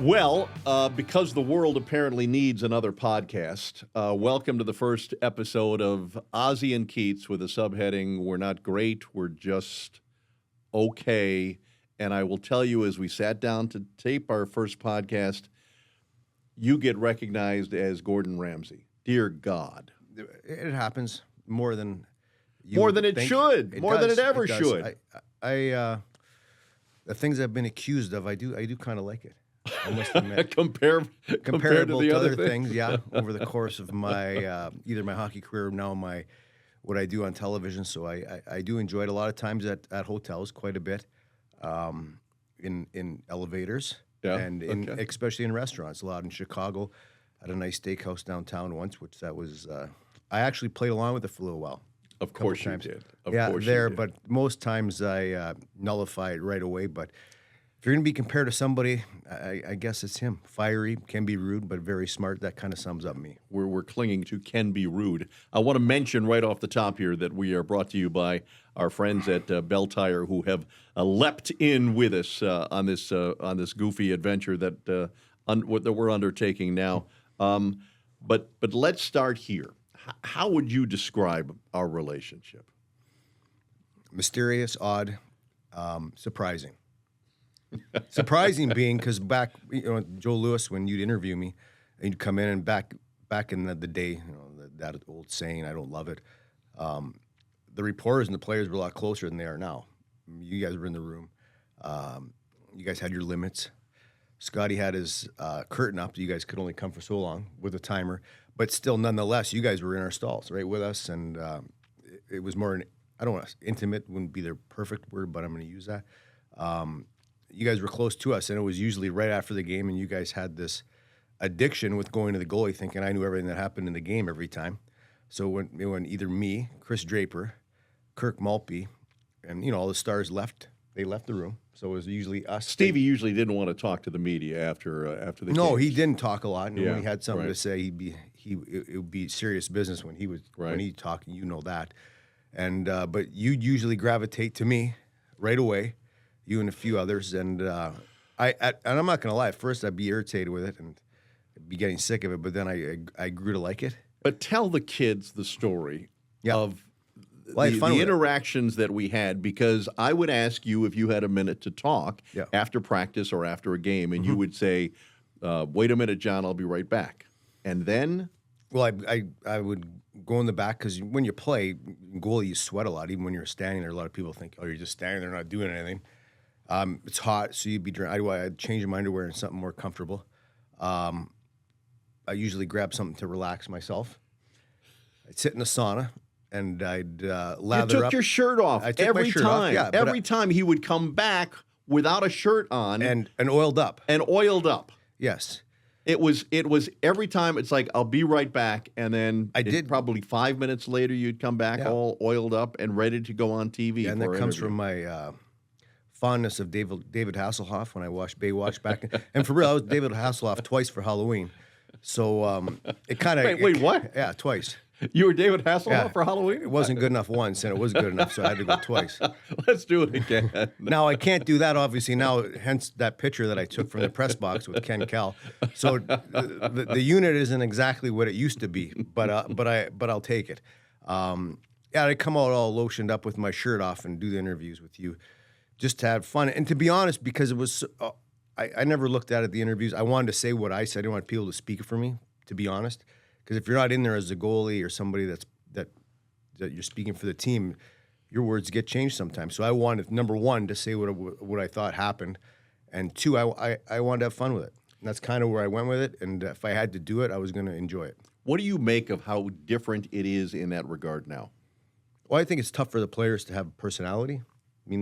Well, because the world apparently needs another podcast, welcome to the first episode of Ozzy and Keats with a subheading, We're Not Great, We're Just Okay. And I will tell you, as we sat down to tape our first podcast, you get recognized as Gordon Ramsay. Dear God. It happens more than More than it should. More than it ever should. The things I've been accused of, I do kind of like it. I must admit. Comparable Comparable to the to other other things. things, yeah. Over the course of my either my hockey career or now what I do on television. So I do enjoy it a lot of times at hotels quite a bit, in elevators and especially in restaurants. A lot in Chicago. At a nice steakhouse downtown once, which that was I actually played along with it for a little while. Of course you did. Of course there, you did. but most times I nullify it right away. But if you're going to be compared to somebody, I guess it's him. Fiery, can be rude, but very smart. That kind of sums up me. We're clinging to can be rude. I want to mention right off the top here that we are brought to you by our friends at Belle Tire, who have leapt in with us on this goofy adventure that we're undertaking now. But let's start here. How would you describe our relationship? Mysterious, odd, surprising. Surprising being because back, Joe Louis, when you'd interview me, and you'd come in and back in the day, that old saying, I don't love it. The reporters and the players were a lot closer than they are now. You guys were in the room. You guys had your limits. Scotty had his curtain up. You guys could only come for so long with a timer. But still, nonetheless, you guys were in our stalls, right, with us. And it was more, I don't want to, intimate wouldn't be the perfect word, but I'm going to use that. You guys were close to us, and it was usually right after the game, and you guys had this addiction with going to the goalie, thinking I knew everything that happened in the game every time. So when either me, Chris Draper, Kirk Maltby, and, all the stars left, they left the room. So it was usually us. Stevie usually didn't want to talk to the media after the game. No, he didn't talk a lot. And when he had something right. to say, it would be serious business when he talked. You know that, and but you'd usually gravitate to me right away, you and a few others, and and I'm not gonna lie. At first, I'd be irritated with it and be getting sick of it, but then I grew to like it. But tell the kids the story of the interactions that we had, because I would ask you if you had a minute to talk after practice or after a game, and you would say, wait a minute, John, I'll be right back. And then? Well, I would go in the back because when you play goalie, you sweat a lot. Even when you're standing there, a lot of people think, oh, you're just standing there not doing anything. It's hot, so you'd be dry. I'd change my underwear in something more comfortable. I usually grab something to relax myself. I'd sit in the sauna. And I'd lather up. You took your shirt off every time. Yeah, every time he would come back without a shirt on. And oiled up. And oiled up. Yes. It was every time, it's like, I'll be right back. And then probably 5 minutes later, you'd come back all oiled up and ready to go on TV. And that comes from my fondness of David Hasselhoff when I watched Baywatch back. And for real, I was David Hasselhoff twice for Halloween. So it kind of... Wait, what? Yeah, twice. You were David Hasselhoff for Halloween? It wasn't good enough once, and it was good enough, so I had to go twice. Let's do it again. Now, I can't do that, obviously, now, hence that picture that I took from the press box with Ken Kell. So the unit isn't exactly what it used to be, but I'll take it. I'd come out all lotioned up with my shirt off and do the interviews with you just to have fun. And to be honest, because it was I never looked at the interviews. I wanted to say what I said. I didn't want people to speak it for me, to be honest. Because if you're not in there as a goalie or somebody that you're speaking for the team, your words get changed sometimes. So I wanted, number one, to say what I thought happened, and two, I wanted to have fun with it. And that's kind of where I went with it. And if I had to do it, I was going to enjoy it. What do you make of how different it is in that regard now? Well, I think it's tough for the players to have personality. I mean,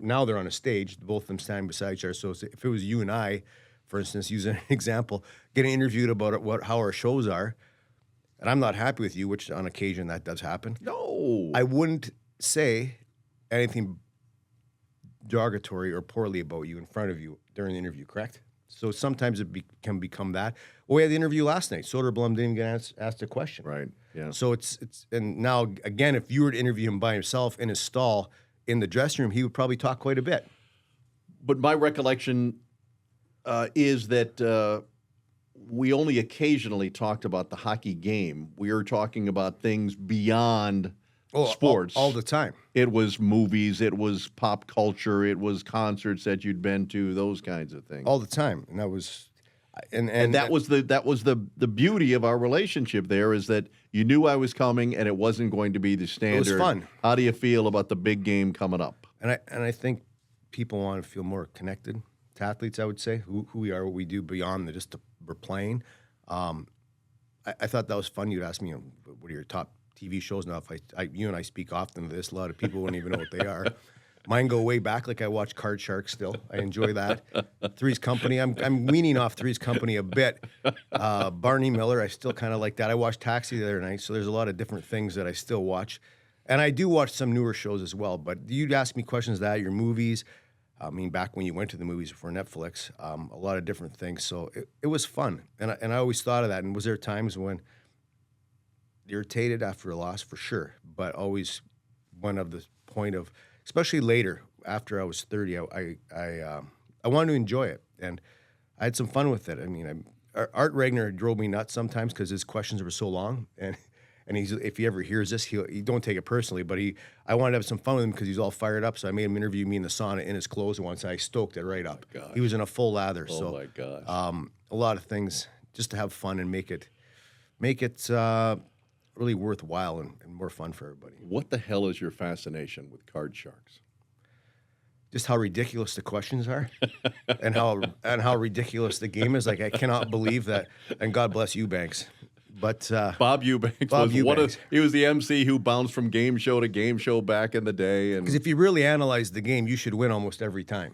now they're on a stage, both of them standing beside each other. So if it was you and I, for instance, using an example, getting interviewed about how our shows are, and I'm not happy with you, which on occasion that does happen. No. I wouldn't say anything derogatory or poorly about you in front of you during the interview, correct? So sometimes it can become that. Well, we had the interview last night. Soderblom didn't get asked a question. Right, yeah. So and now, again, if you were to interview him by himself in his stall in the dressing room, he would probably talk quite a bit. But my recollection, is that we only occasionally talked about the hockey game. We were talking about things beyond sports all the time. It was movies, it was pop culture, it was concerts that you'd been to, those kinds of things. All the time, and that was, and that was the beauty of our relationship. There is that you knew I was coming, and it wasn't going to be the standard. It was fun. How do you feel about the big game coming up? And I think people want to feel more connected to athletes. I would say who we are, what we do beyond just we're playing. I thought that was fun. You'd ask me, what are your top TV shows? Now, if you and I speak often to this, a lot of people wouldn't even know what they are. Mine go way back. Like I watch Card Shark still. I enjoy that. Three's Company. I'm weaning off Three's Company a bit. Barney Miller. I still kind of like that. I watched Taxi the other night. So there's a lot of different things that I still watch, and I do watch some newer shows as well. But you'd ask me questions that your movies. I mean, back when you went to the movies before Netflix, a lot of different things. So it was fun, and I always thought of that. And was there times when irritated after a loss? For sure, but always one of the point of, especially later after I was 30, I wanted to enjoy it, and I had some fun with it. I mean, Art Regner drove me nuts sometimes because his questions were so long, and he's, if he ever hears this, he don't take it personally, but I wanted to have some fun with him because he's all fired up. So I made him interview me in the sauna in his clothes once. I stoked it right up. Oh, he was in a full lather. Oh my gosh! A lot of things just to have fun and make it really worthwhile and more fun for everybody. What the hell is your fascination with Card Sharks? Just how ridiculous the questions are, and how ridiculous the game is. Like I cannot believe that. And God bless Eubanks. But Bob Eubanks he was the MC who bounced from game show to game show back in the day. And because if you really analyze the game, you should win almost every time.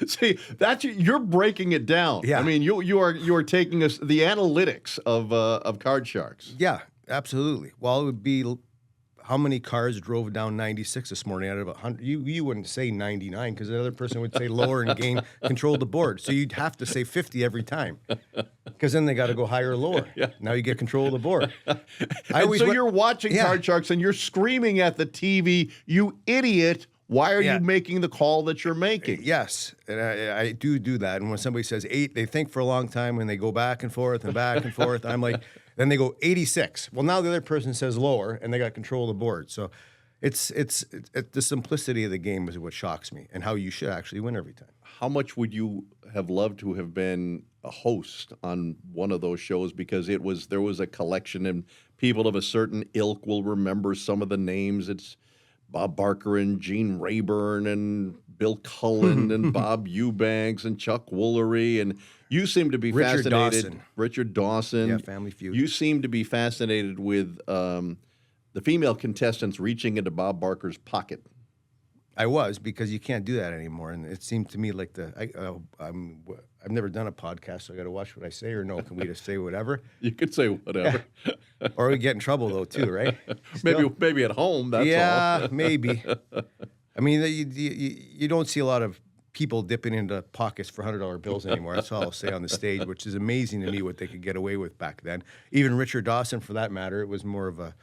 See, you're breaking it down. Yeah. I mean, you are taking us the analytics of Card Sharks. Yeah, absolutely. Well, it would be how many cars drove down 96 this morning out of 100. You wouldn't say 99 because the other person would say lower and control the board. So you'd have to say 50 every time because then they got to go higher or lower. Yeah. Now you get control of the board. So you're watching Card Sharks and you're screaming at the TV, "You idiot! Why are you making the call that you're making?" Yes, and I do that. And when somebody says 8, they think for a long time and they go back and forth and back and forth. I'm like, then they go 86. Well, now the other person says lower and they got control of the board. So it's the simplicity of the game is what shocks me, and how you should actually win every time. How much would you have loved to have been a host on one of those shows? Because there was a collection, and people of a certain ilk will remember some of the names. It's Bob Barker and Gene Rayburn and Bill Cullen and Bob Eubanks and Chuck Woolery, and you seem to be fascinated. Richard Dawson. Yeah, Family Feud. You seem to be fascinated with the female contestants reaching into Bob Barker's pocket. I was, because you can't do that anymore, and it seemed to me like I've never done a podcast, so I got to watch what I say, or no? Can we just say whatever? You could say whatever, or we get in trouble though too, right? Maybe at home. That's all. Yeah, maybe. I mean, you don't see a lot of people dipping into pockets for $100 bills anymore. That's all I'll say on the stage, which is amazing to me what they could get away with back then. Even Richard Dawson, for that matter, it was more of a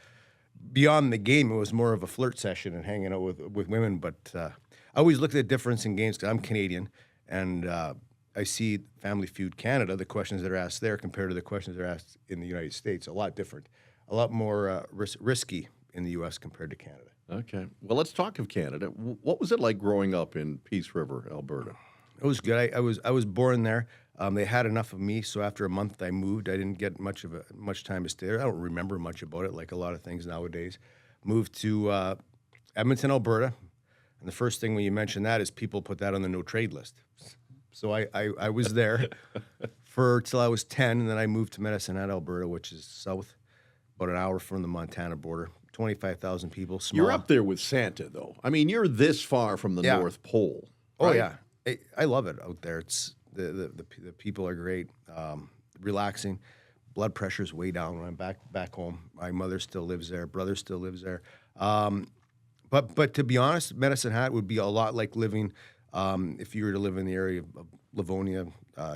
beyond the game. It was more of a flirt session and hanging out with women. But I always look at the difference in games because I'm Canadian, and I see Family Feud Canada, the questions that are asked there compared to the questions that are asked in the United States, a lot different, a lot more risky in the U.S. compared to Canada. Okay. Well, let's talk of Canada. What was it like growing up in Peace River, Alberta? It was good. I was born there. They had enough of me, so after a month I moved. I didn't get much time to stay there. I don't remember much about it, like a lot of things nowadays. Moved to Edmonton, Alberta, and the first thing when you mention that is people put that on the no trade list. So I was there till I was 10, and then I moved to Medicine Hat, Alberta, which is south, about an hour from the Montana border. 25,000 people. Small. You're up there with Santa, though. I mean, you're this far from the North Pole. Right? Oh yeah, I love it out there. It's the people are great, relaxing. Blood pressure's way down when I'm back home. My mother still lives there. Brother still lives there. But to be honest, Medicine Hat would be a lot like living if you were to live in the area of Livonia,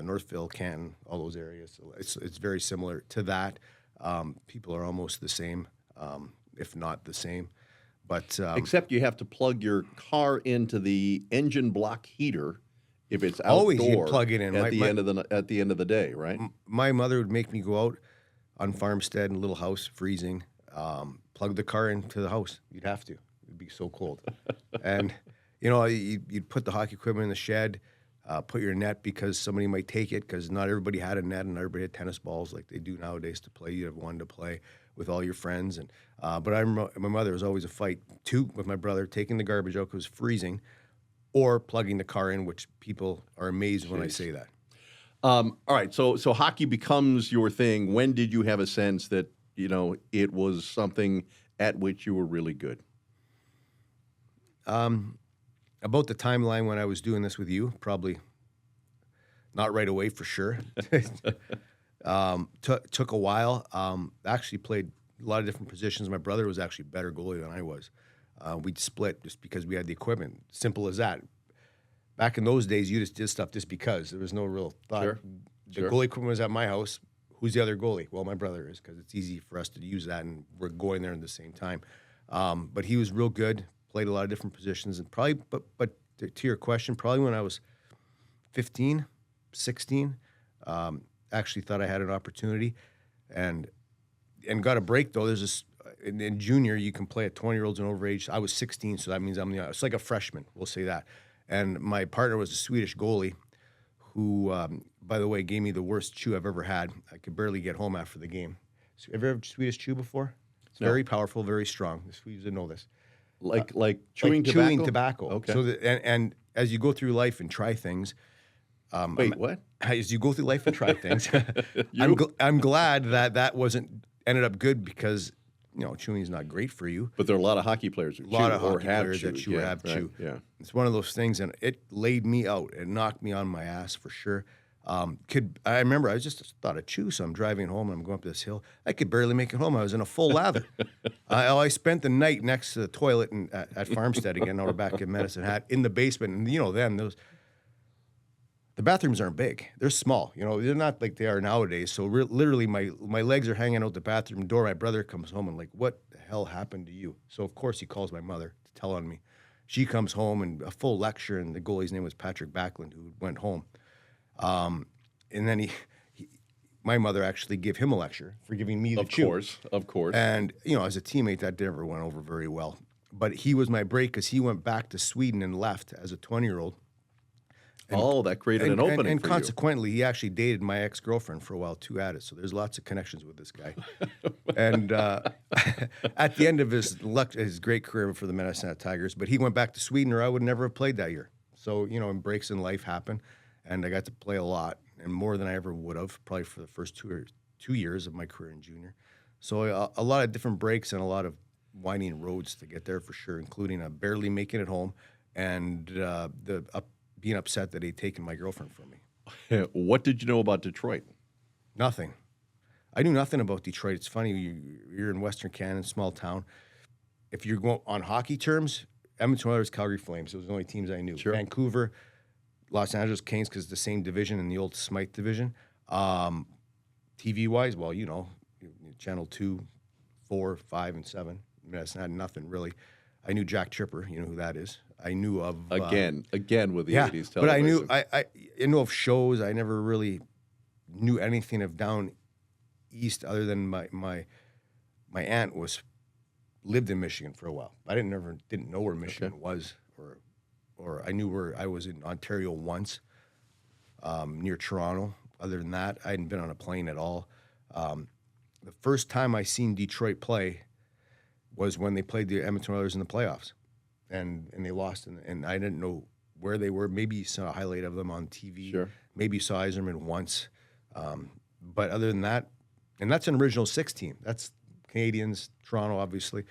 Northville, Canton, all those areas. So it's very similar to that. People are almost the same. If not the same, but except you have to plug your car into the engine block heater if it's Always you'd outdoor plug it in. at the end of the day, right? My mother would make me go out on farmstead in a little house, freezing, plug the car into the house. You'd have to. It'd be so cold. And, you'd put the hockey equipment in the shed, put your net because somebody might take it because not everybody had a net and not everybody had tennis balls like they do nowadays to play. You have one to play with all your friends. And but I remember my mother was always a fight, too, with my brother, taking the garbage out because it was freezing or plugging the car in, which people are amazed when I say that. All right, so hockey becomes your thing. When did you have a sense that, it was something at which you were really good? About the timeline when I was doing this with you, probably not right away for sure. Took a while. Actually played a lot of different positions. My brother was actually a better goalie than I was. We'd split just because we had the equipment. Simple as that. Back in those days, you just did stuff just because. There was no real thought. Sure. The goalie equipment was at my house. Who's the other goalie? Well, my brother is because it's easy for us to use that, and we're going there at the same time. But he was real good. Played a lot of different positions, and probably, but to your question, probably when I was 15, 16, actually thought I had an opportunity, and got a break though. There's this in junior you can play at 20-year-olds and overage. I was 16, so that means it's like a freshman. We'll say that. And my partner was a Swedish goalie, who, by the way, gave me the worst chew I've ever had. I could barely get home after the game. So, have you ever had Swedish chew before? It's very powerful, very strong. The Swedes didn't know this. Like chewing tobacco? Chewing tobacco. Okay. So and as you go through life and try things, Wait, what? As you go through life and try things, I'm glad that wasn't ended up good because chewing is not great for you. But there are a lot of hockey players who chew or have players chewed. that chew or have right, chew. Yeah. It's one of those things, and it laid me out. It knocked me on my ass for sure. I remember I just thought of chew, so I'm driving home and I'm going up this hill. I could barely make it home. I was in a full lather. I spent the night next to the toilet at Farmstead again. Now we're back in Medicine Hat in the basement, and then the bathrooms aren't big. They're small. They're not like they are nowadays. So literally, my legs are hanging out the bathroom door. My brother comes home and like, what the hell happened to you? So of course he calls my mother to tell on me. She comes home and a full lecture, and the goalie's name was Patrick Backlund, who went home. And then my mother actually gave him a lecture for giving me the chew. Of course. And, as a teammate, that never went over very well. But he was my break because he went back to Sweden and left as a 20-year-old. That created an opening and for consequently, he actually dated my ex-girlfriend for a while, too, at it. So there's lots of connections with this guy. And at the end of his great career for the Medicine Hat Tigers, but he went back to Sweden or I would never have played that year. So, breaks in life happen. And I got to play a lot, and more than I ever would have, probably for the first 2 years of my career in junior. So a lot of different breaks and a lot of winding roads to get there for sure, including barely making it home and being upset that he'd taken my girlfriend from me. What did you know about Detroit? Nothing. I knew nothing about Detroit. It's funny, you're in Western Canada, small town. If you're going on hockey terms, Edmonton Oilers, Calgary Flames. Those were the only teams I knew. Sure. Vancouver, Los Angeles Kings, because the same division in the old Smythe division. TV-wise, well, Channel 2, 4, 5, and 7. That's not nothing, really. I knew Jack Tripper. You know who that is. I knew of... Again with the 80s television. But I knew of shows. I never really knew anything of down east other than my aunt lived in Michigan for a while. I didn't know where Michigan was, or I knew where I was in Ontario once, near Toronto. Other than that, I hadn't been on a plane at all. The first time I seen Detroit play was when they played the Edmonton Oilers in the playoffs, and they lost, and I didn't know where they were. Maybe you saw a highlight of them on TV. Sure. Maybe you saw Yzerman once. But other than that, and that's an original 6 team. That's Canadians, Toronto, obviously.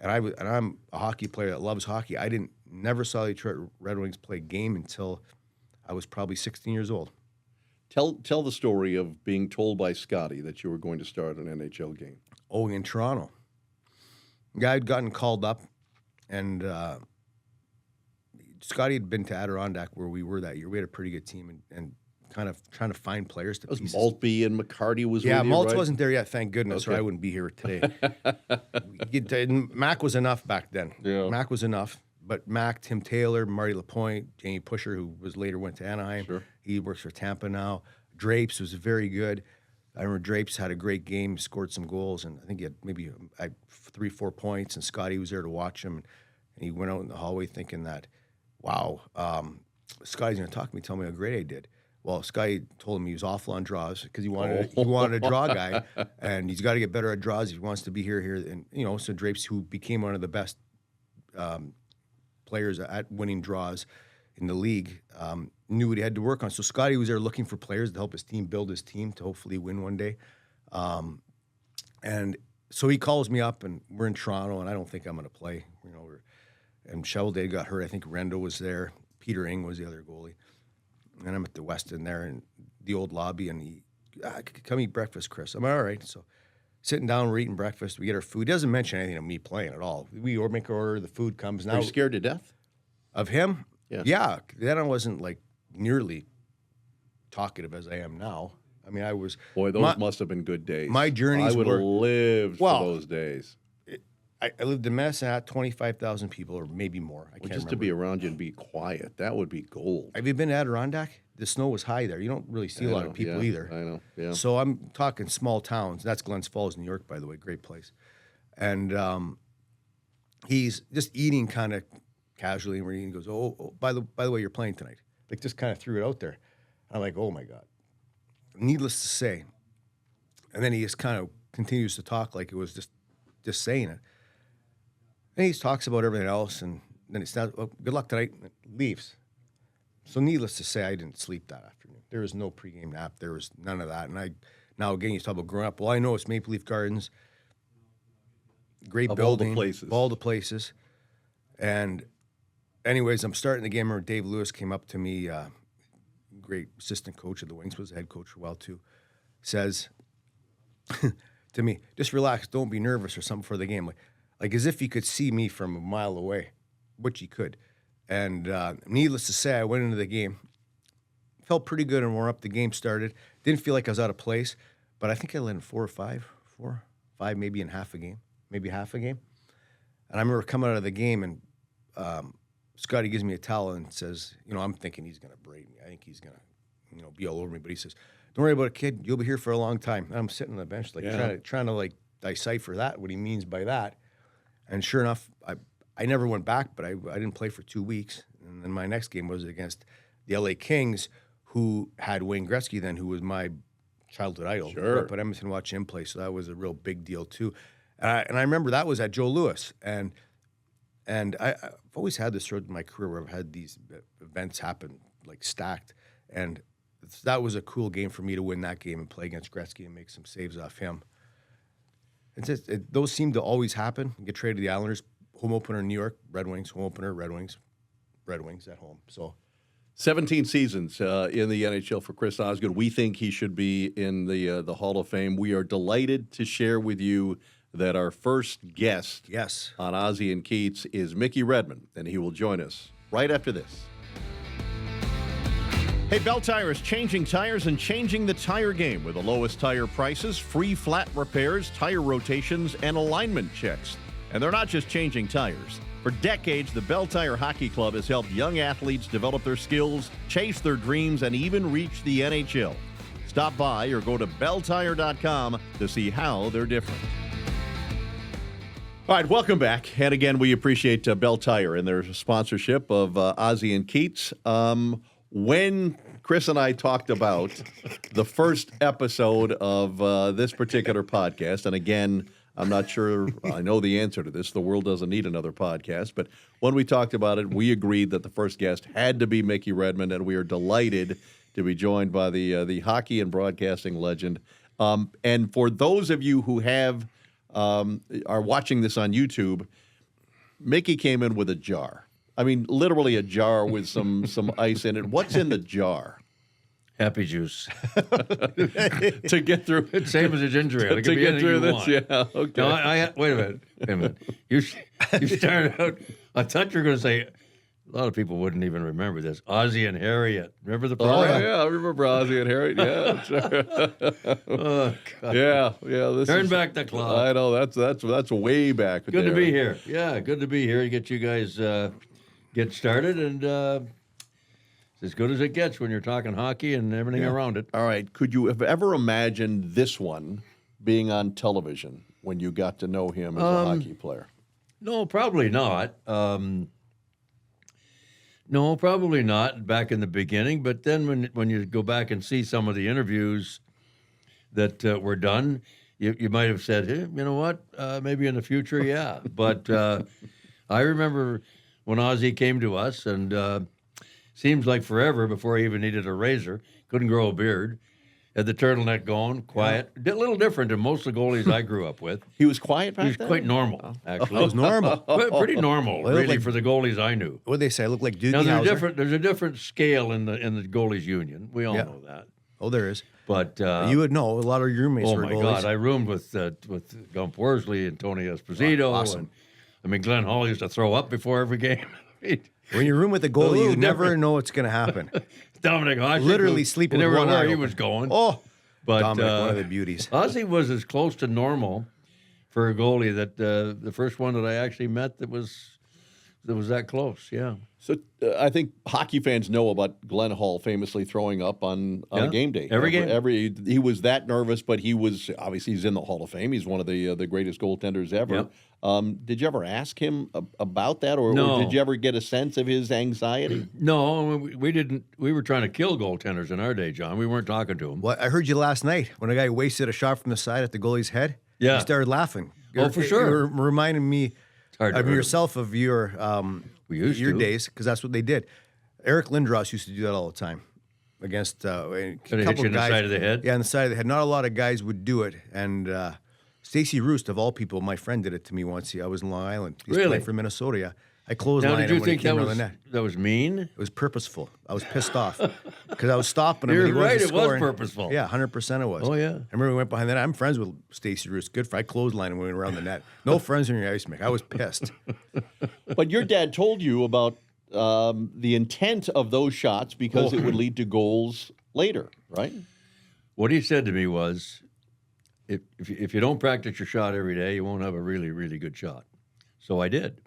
And I'm a hockey player that loves hockey. I never saw the Detroit Red Wings play a game until I was probably 16 years old. Tell the story of being told by Scotty that you were going to start an NHL game. Oh, in Toronto. Guy had gotten called up, and Scotty had been to Adirondack where we were that year. We had a pretty good team, and kind of trying to find players to pieces. Maltby and McCarty was with you, Maltz right? wasn't there yet, thank goodness, or I wouldn't be here today. Mac was enough back then. Yeah. Mac was enough, but Mac, Tim Taylor, Marty LaPointe, Jamie Pusher, who was later went to Anaheim. Sure. He works for Tampa now. Drapes was very good. I remember Drapes had a great game, scored some goals, and I think he had maybe 3-4 points, and Scotty was there to watch him. And he went out in the hallway thinking that, wow, Scotty's going to talk to me, tell me how great I did. Well, Scotty told him he was awful on draws because he wanted a draw guy, and he's got to get better at draws if he wants to be here. And, so Drapes, who became one of the best players at winning draws in the league, knew what he had to work on. So Scotty was there looking for players to help his team build his team to hopefully win one day. And so he calls me up, and we're in Toronto, and I don't think I'm going to play. And Shovelday got hurt. I think Rendo was there. Peter Ing was the other goalie. And I'm at the Westin there in the old lobby, and he, come eat breakfast, Chris. I'm all right. So sitting down, we're eating breakfast. We get our food. He doesn't mention anything of me playing at all. We make our order. The food comes. Now, Are you scared to death? Of him? Yeah. Then I wasn't like nearly talkative as I am now. I mean, I was. Boy, those must have been good days. My journeys I would have lived for those days. I lived in Medicine Hat, 25,000 people, or maybe more. I can't Just remember. to be around you and be quiet, that would be gold. Have you been to Adirondack? The snow was high there. You don't really see a lot of people either. I know, yeah. So I'm talking small towns. That's Glens Falls, New York, by the way. Great place. And he's just eating kind of casually, and we're eating. He goes, oh, by the way, you're playing tonight. Like, just kind of threw it out there. I'm like, oh, my God. Needless to say. And then he just kind of continues to talk like it was just saying it. And he talks about everything else, and then it's not, oh, good luck tonight, and leaves. So needless to say, I didn't sleep that afternoon. There was no pregame nap. There was none of that. And now again, you talk about growing up. Well, I know it's Maple Leaf Gardens, great building. All the places. And anyways, I'm starting the game. I remember Dave Lewis came up to me, great assistant coach of the Wings, was the head coach for a while too, says to me, just relax, don't be nervous or something for the game. Like as if he could see me from a mile away, which he could. And needless to say, I went into the game, felt pretty good and warm up. The game started. Didn't feel like I was out of place, but I think I led in 4 or 5, maybe in half a game. And I remember coming out of the game, and Scotty gives me a towel and says, I'm thinking he's going to braid me. I think he's going to, be all over me. But he says, don't worry about it, kid. You'll be here for a long time. And I'm sitting on the bench, trying to decipher that, what he means by that. And sure enough, I never went back, but I didn't play for 2 weeks. And then my next game was against the LA Kings, who had Wayne Gretzky then, who was my childhood idol. Sure. Grew up at Edmonton, watched him play, so that was a real big deal too. And I remember that was at Joe Louis. And I've always had this throughout my career where I've had these events happen, like stacked. And that was a cool game for me to win that game and play against Gretzky and make some saves off him. Those seem to always happen. Get traded to the Islanders, home opener in New York, Red Wings, home opener, Red Wings at home. So 17 seasons in the NHL for Chris Osgood. We think he should be in the Hall of Fame. We are delighted to share with you that our first guest on Ozzy and Keats is Mickey Redmond, and he will join us right after this. Hey, Belle Tire is changing tires and changing the tire game with the lowest tire prices, free flat repairs, tire rotations, and alignment checks. And they're not just changing tires. For decades, the Belle Tire Hockey Club has helped young athletes develop their skills, chase their dreams, and even reach the NHL. Stop by or go to belletire.com to see how they're different. All right, welcome back. And again, we appreciate Belle Tire and their sponsorship of Ozzy and Keats. When Chris and I talked about the first episode of this particular podcast, and again, I'm not sure I know the answer to this. The world doesn't need another podcast. But when we talked about it, we agreed that the first guest had to be Mickey Redmond, and we are delighted to be joined by the hockey and broadcasting legend. And for those of you who are watching this on YouTube, Mickey came in with a jar. I mean, literally a jar with some ice in it. What's in the jar? Happy juice. To get through it. Same as a ginger ale. It To can be get anything through you this, want. yeah. Okay. No, wait a minute. You started out, I thought you were going to say, a lot of people wouldn't even remember this. Ozzy and Harriet. Remember the Oh, program? yeah, I remember Ozzy and Harriet. Yeah, sure. Oh, God. Yeah. Turn back the clock. I know that's way back. Good to be here. Yeah, good to be here to get you guys get started, and it's as good as it gets when you're talking hockey and everything around it. All right. Could you have ever imagined this one being on television when you got to know him as a hockey player? No, probably not. No, probably not back in the beginning. But then when you go back and see some of the interviews that were done, you might have said, hey, you know what, maybe in the future, yeah. But I remember when Ozzy came to us, and seems like forever before he even needed a razor, couldn't grow a beard, had the turtleneck going, quiet, a little different than most of the goalies I grew up with. He was quiet back He was then? quite normal, actually. It was normal. Pretty normal, Well, really, like- for the goalies I knew. What did they say? I look like Doogie Now Howser? there's a different scale in the goalies union. We all Yeah. know that. Oh, there is. But You would know. A lot of your roommates oh were my goalies. God, I roomed with Gump Worsley and Tony Esposito. Awesome. And, Glenn Hall used to throw up before every game. When you room with a little goalie, you never different. know what's going to happen. Dominic Hasek Literally was- sleeping you with never one know eye where he open. was going. Oh, But Dominic, one of the beauties. Ozzy was as close to normal for a goalie that the first one that I actually met that was that close. Yeah. So I think hockey fans know about Glenn Hall famously throwing up on a Yeah. game day. Every game. He was that nervous, but he was obviously he's in the Hall of Fame. He's one of the greatest goaltenders ever. Did you ever ask him about that, or No. did you ever get a sense of his anxiety? No, we didn't. We were trying to kill goaltenders in our day, John. We weren't talking to them. Well, I heard you last night when a guy wasted a shot from the side at the goalie's head. Yeah. You started laughing. Oh, for sure. You're reminding me hard to of hurt 'em. yourself of your We used your to. days, because that's what they did. Eric Lindros used to do that all the time against a Did they hit couple you in the guys. side of the head? Yeah, on the side of the head. Not a lot of guys would do it, and Stacey Roost, of all people, my friend, did it to me once. I was in Long Island. He's Really? playing for Minnesota. Yeah. I closed Now, line did him you when he think came that around the net. was mean? It was purposeful. I was pissed off because I was stopping him. You're and he wasn't right, it was scoring. purposeful. Yeah, 100% it was. Oh, yeah. I remember we went behind the net. I'm friends with Stacey Roost. Good for I clothesline and we went around the net. No friends in your ice make. I was pissed. But your dad told you about the intent of those shots because it would lead to goals later, right? What he said to me was, if you don't practice your shot every day, you won't have a really, really good shot. So I did.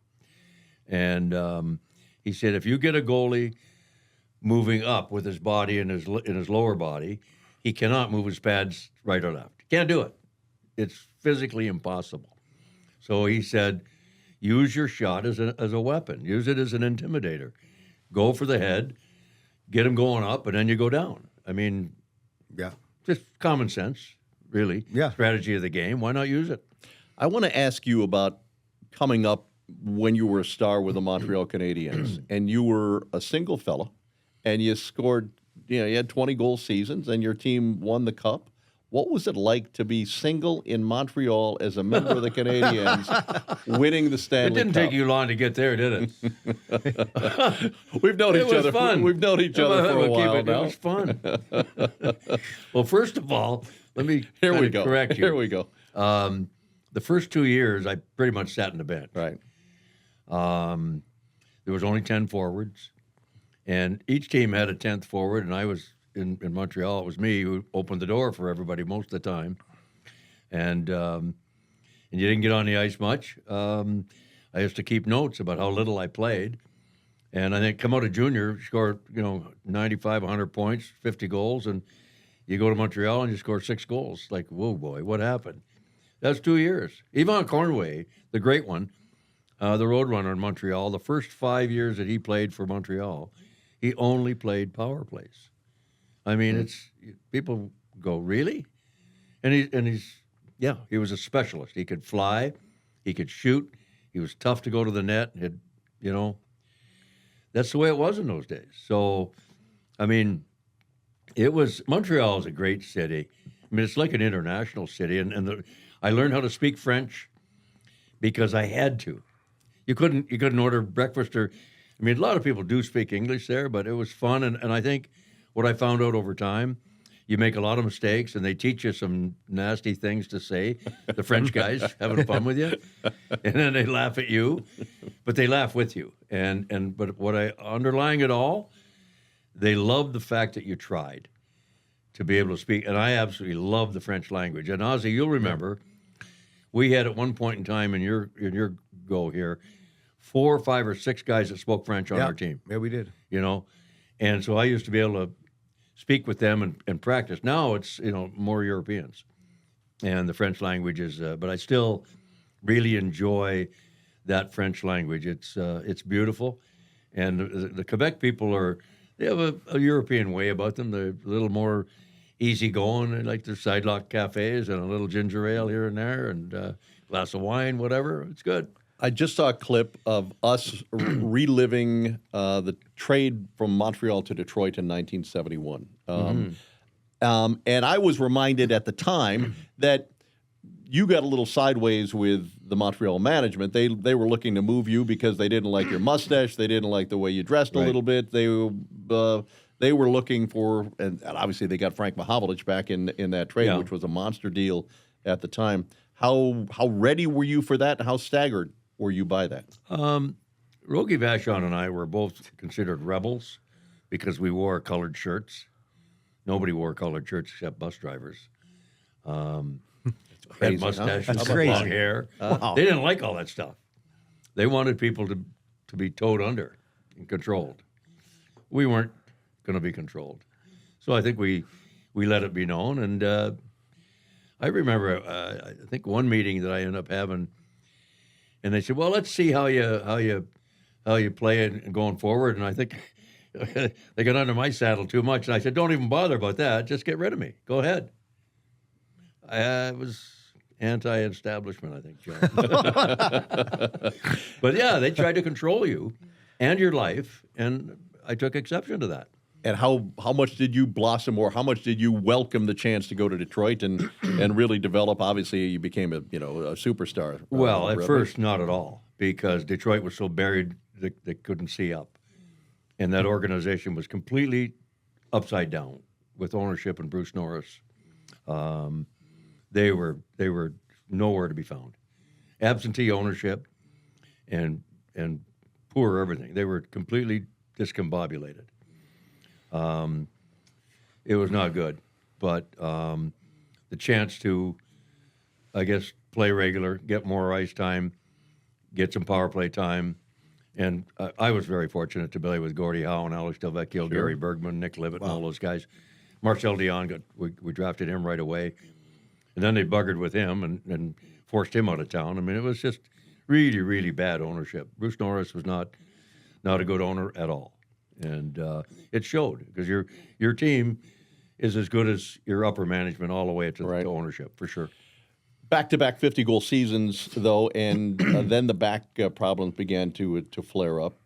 And he said, if you get a goalie moving up with his body and his lower body, he cannot move his pads right or left. He can't do it. It's physically impossible. So he said, use your shot as a weapon. Use it as an intimidator. Go for the head, get him going up, and then you go down. I mean, Yeah. just common sense, really. Yeah. Strategy of the game. Why not use it? I want to ask you about coming up when you were a star with the Montreal Canadiens, and you were a single fella, and you scored, you had 20-goal seasons, and your team won the Cup. What was it like to be single in Montreal as a member of the Canadiens, winning the It Stanley didn't Cup? take you long to get there, did it? We've known It each was other. fun. We've known each other for a We'll keep while it. now. It was fun. Well, first of all, let me Here we kinda go. correct you. Here we go. The first 2 years, I pretty much sat in the bench. Right. There was only 10 forwards, and each team had a 10th forward, and I was in Montreal. It was me who opened the door for everybody most of the time, and you didn't get on the ice much. I used to keep notes about how little I played, and I think come out of junior, score 95, 100 points, 50 goals, and you go to Montreal and you score 6 goals. Like, whoa, boy, what happened? That's 2 years. Yvon Cornway, the great one, the Roadrunner in Montreal, the first 5 years that he played for Montreal, he only played power plays. I mean, it's people go, really? And he was a specialist. He could fly, he could shoot, he was tough to go to the net. That's the way it was in those days. So, I mean, Montreal is a great city. I mean, it's like an international city, and I learned how to speak French because I had to. You couldn't order breakfast a lot of people do speak English there, but it was fun, and I think what I found out over time, you make a lot of mistakes, and they teach you some nasty things to say. The French guys having fun with you, and then they laugh at you, but they laugh with you. But underlying it all, they love the fact that you tried to be able to speak, and I absolutely love the French language. And Ozzy, you'll remember, we had at one point in time in your go here, 4, 5, or 6 guys that spoke French on our team. Yeah, we did. You know, and so I used to be able to speak with them and practice. Now it's more Europeans, and the French language is. But I still really enjoy that French language. It's beautiful, and the Quebec people they have a European way about them. They're a little more easygoing. They like their sidelock cafes and a little ginger ale here and there, and a glass of wine, whatever. It's good. I just saw a clip of us reliving the trade from Montreal to Detroit in 1971. And I was reminded at the time that you got a little sideways with the Montreal management. They were looking to move you because they didn't like your mustache. They didn't like the way you dressed a little bit. They were looking for, and obviously they got Frank Mahovlich back in that trade, which was a monster deal at the time. How ready were you for that? And how staggered were you by that? Rogie Vachon and I were both considered rebels because we wore colored shirts. Nobody wore colored shirts except bus drivers. Had mustaches, long hair. Wow. They didn't like all that stuff. They wanted people to be towed under and controlled. We weren't going to be controlled. So I think we let it be known. And I remember, I think one meeting that I ended up having, and they said, "Well, let's see how you play it going forward." And I think they got under my saddle too much. And I said, "Don't even bother about that. Just get rid of me. Go ahead." I was anti-establishment, I think, John. But yeah, they tried to control you and your life, and I took exception to that. And how much did you blossom, or how much did you welcome the chance to go to Detroit and really develop? Obviously, you became a superstar. Well, at first, not at all, because Detroit was so buried they couldn't see up, and that organization was completely upside down with ownership and Bruce Norris. They were nowhere to be found. Absentee ownership and poor everything. They were completely discombobulated. It was not good, but the chance to, I guess, play regular, get more ice time, get some power play time, and I was very fortunate to play with Gordie Howe and Alex Delvecchio, Gary Bergman, Nick Livett, and all those guys. Marcel Dion, we drafted him right away, and then they buggered with him and forced him out of town. I mean, it was just really, really bad ownership. Bruce Norris was not a good owner at all. And it showed, because your team is as good as your upper management all the way to ownership, for sure. Back-to-back 50-goal seasons, though, and then the back problems began to flare up.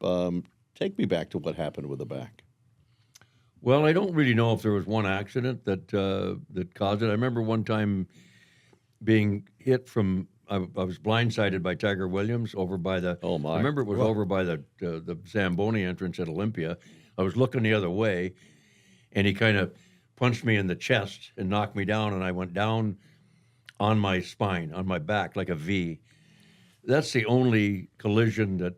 Take me back to what happened with the back. Well, I don't really know if there was one accident that caused it. I remember one time being hit from. I was blindsided by Tiger Williams over by the. Oh my! I remember it was over by the Zamboni entrance at Olympia. I was looking the other way, and he kind of punched me in the chest and knocked me down, and I went down on my spine, on my back, like a V. That's the only collision that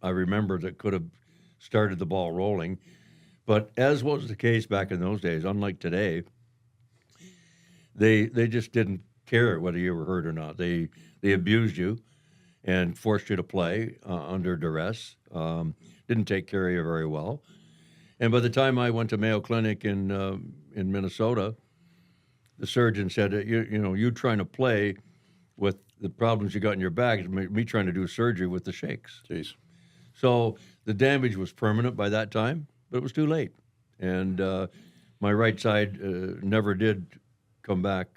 I remember that could have started the ball rolling. But as was the case back in those days, unlike today, they just didn't care whether you were hurt or not. They abused you and forced you to play under duress. Didn't take care of you very well. And by the time I went to Mayo Clinic in Minnesota, the surgeon said, you trying to play with the problems you got in your back is me trying to do surgery with the shakes. Jeez. So the damage was permanent by that time, but it was too late. And my right side never did come back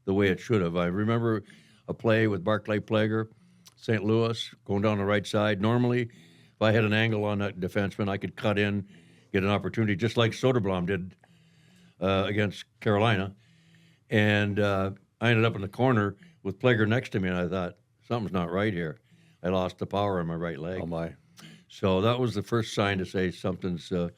the way it should have. I remember a play with Barclay Plager, St. Louis, going down the right side. Normally, if I had an angle on that defenseman, I could cut in, get an opportunity, just like Soderblom did against Carolina. And I ended up in the corner with Plager next to me, and I thought, something's not right here. I lost the power in my right leg. Oh, my. So that was the first sign to say something's going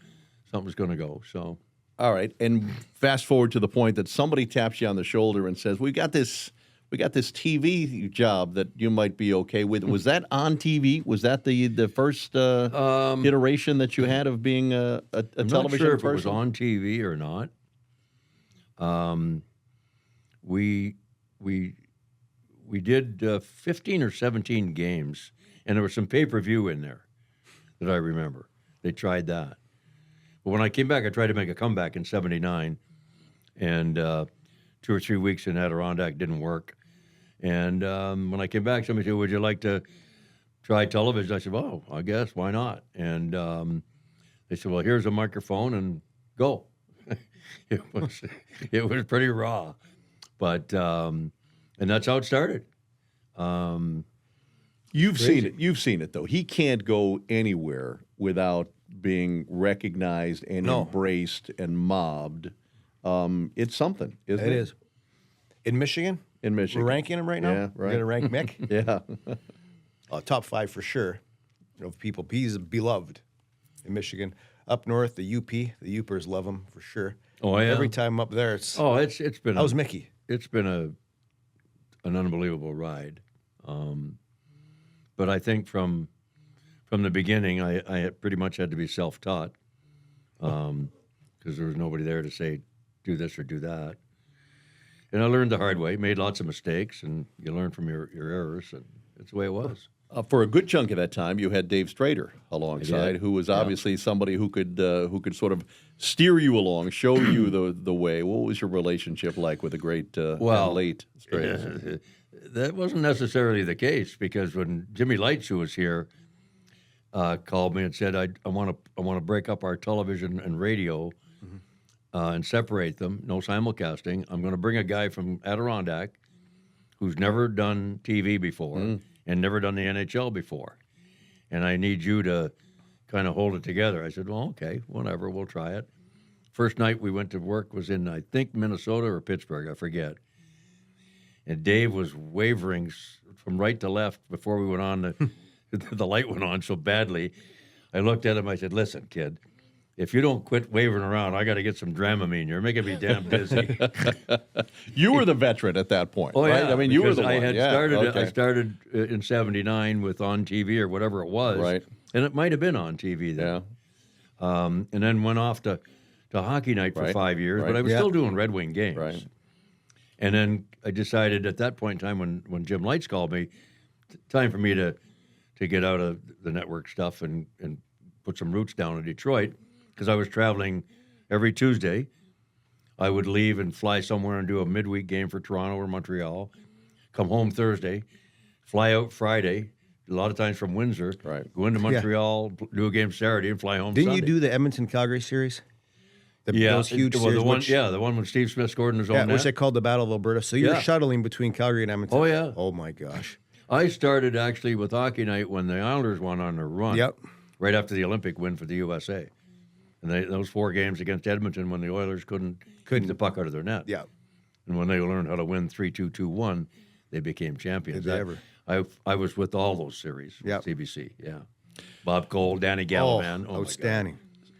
to go. So, all right, and fast forward to the point that somebody taps you on the shoulder and says, "We got this TV job that you might be okay with." Was that on TV? Was that the first iteration that you had of being a I'm television not sure if person? it was on TV or not. We did 15 or 17 games And there was some pay-per-view in there that I remember. They tried that. But when I came back, I tried to make a comeback in '79, and 2 or 3 weeks in Adirondack didn't work. And when I came back, somebody said, "Would you like to try television?" I said, "Well, I guess, why not?" And they said, "Well, here's a microphone and go." it was pretty raw, but and that's how it started. You've seen it. You've seen it, though. He can't go anywhere without being recognized and embraced and mobbed. It's something, isn't it? It is. In Michigan? In Michigan. We're ranking him right now? Yeah, right. We're going to rank Mick? Yeah. Top 5 for sure of people. He's beloved in Michigan. Up north, the UP, the Upers love him for sure. Oh, yeah. Every time up there, it's... Oh, it's been. How's Mickey? It's been an unbelievable ride, but I think from the beginning, I had pretty much had to be self-taught because there was nobody there to say do this or do that, and I learned the hard way. Made lots of mistakes, and you learn from your errors, and it's the way it was. For a good chunk of that time, you had Dave Strader alongside, who was obviously somebody who could sort of steer you along, show you the way. What was your relationship like with the great and late Strader? That wasn't necessarily the case because when Jimmy Lights, who was here, called me and said, "I want to break up our television and radio and separate them. No simulcasting. I'm going to bring a guy from Adirondack who's never done TV before." And never done the NHL before. And I need you to kind of hold it together. I said, well, okay, whatever, we'll try it. First night we went to work was in, I think, Minnesota or Pittsburgh, I forget. And Dave was wavering from right to left before we went on. The light went on so badly. I looked at him, I said, listen, kid, if you don't quit wavering around, I got to get some Dramamine. You're making me damn dizzy. You were the veteran at that point, Oh, right? yeah, I mean, you were because the one. I had Yeah, started. okay. I started in '79 with On TV or whatever it was, Right. And it might have been On TV then. Yeah. And then went off to Hockey Night for Right, 5 years, right. but I was Yeah. still doing Red Wing games. Right. And then I decided at that point in time when Jim Lights called me, time for me to get out of the network stuff and put some roots down in Detroit, because I was traveling every Tuesday. I would leave and fly somewhere and do a midweek game for Toronto or Montreal, come home Thursday, fly out Friday, a lot of times from Windsor, Right. go into Montreal, do a game Saturday, and fly home Didn't Sunday. you do the Edmonton-Calgary series? Those huge well, series? the one, which, the one when Steve Smith scored in his own which they net. called the Battle of Alberta. So you're Yeah. shuttling between Calgary and Edmonton. Oh, yeah. Oh, my gosh. I started actually with Hockey Night when the Islanders went on their run. Yep. Right after the Olympic win for the USA. And those 4 games against Edmonton when the Oilers couldn't keep the puck out of their net. Yeah. And when they learned how to win 3-2, 2-1, they became champions. Did they ever? I was with all those series. Yep. CBC, yeah. Bob Cole, Danny Gallivan. Oh, my God. outstanding.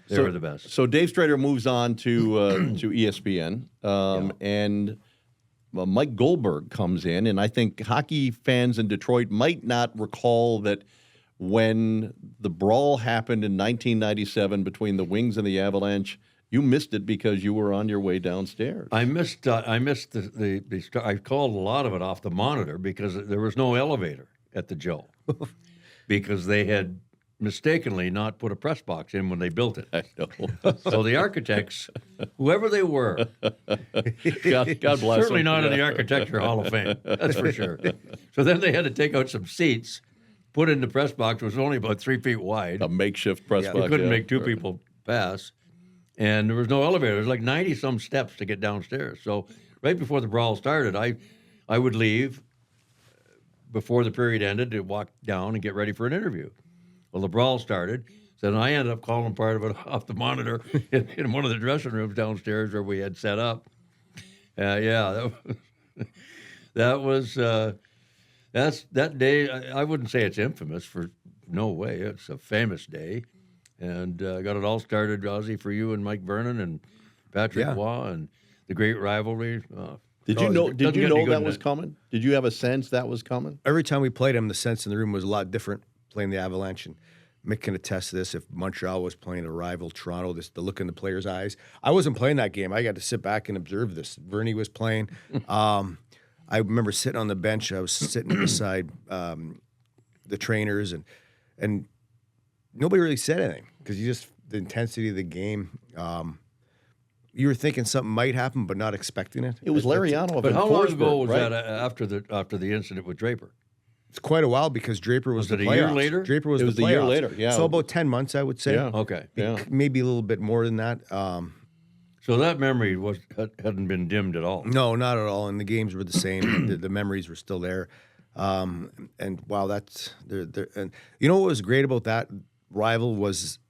They were the best. So Dave Strader moves on to ESPN, and Mike Goldberg comes in, and I think hockey fans in Detroit might not recall that when the brawl happened in 1997 between the Wings and the Avalanche, you missed it because you were on your way downstairs. I missed the I called a lot of it off the monitor because there was no elevator at the Joe because they had mistakenly not put a press box in when they built it. I know. So the architects, whoever they were, God bless certainly them. not in the Architecture Hall of Fame, that's for sure. So then they had to take out some seats, put in the press box, which was only about 3 feet wide. A makeshift press Yeah. box. You couldn't yeah. make 2 people pass. And there was no elevator. There was like 90-some steps to get downstairs. So right before the brawl started, I would leave before the period ended to walk down and get ready for an interview. Well, the brawl started. So then I ended up calling part of it off the monitor in one of the dressing rooms downstairs where we had set up. That was that day. I wouldn't say it's infamous, for no way. It's a famous day, and got it all started, Ozzy, for you and Mike Vernon and Patrick Yeah. Waugh and the great rivalry. Did you know? Did doesn't you get know any good that than was that. coming? Did you have a sense that was coming? Every time we played him, the sense in the room was a lot different playing the Avalanche. And Mick can attest to this. If Montreal was playing a rival, Toronto, the look in the players' eyes. I wasn't playing that game. I got to sit back and observe this. Vernie was playing. I remember sitting on the bench. I was sitting beside the trainers, and nobody really said anything because the intensity of the game. You were thinking something might happen, but not expecting it. It was Lariano. But how long ago was right? that after the incident with Draper? It's quite a while because Draper was Was the it a year playoffs. later? Draper was It was the a year playoffs. later, yeah. So about 10 months, I would say. Yeah. Okay. Yeah. Maybe a little bit more than that. So that memory hadn't been dimmed at all. No, not at all. And the games were the same. the memories were still there. And wow, that's and you know what was great about that rival was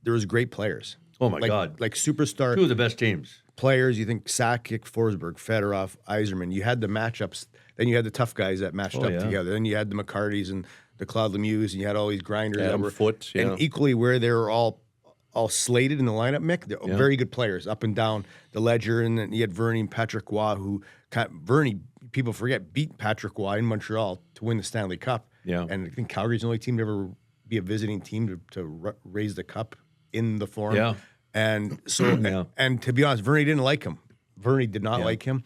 there was great players. Oh my God! Like superstar Two of the best teams. players. You think Sakic, Forsberg, Fedorov, Yzerman. You had the matchups. Then you had the tough guys that matched up yeah. together. Then you had the McCartys and the Claude Lemieux, and you had all these grinders Adam that were Foote, yeah. and equally where they were all slated in the lineup. Mick, they're very good players up and down the ledger. And then you had Vernie and Patrick Roy, who Vernie, people forget, beat Patrick Roy in Montreal to win the Stanley Cup. Yeah. And I think Calgary's the only team to ever be a visiting team to raise the cup in the Forum. Yeah. And so, and to be honest, Vernie didn't like him. Vernie did not like him.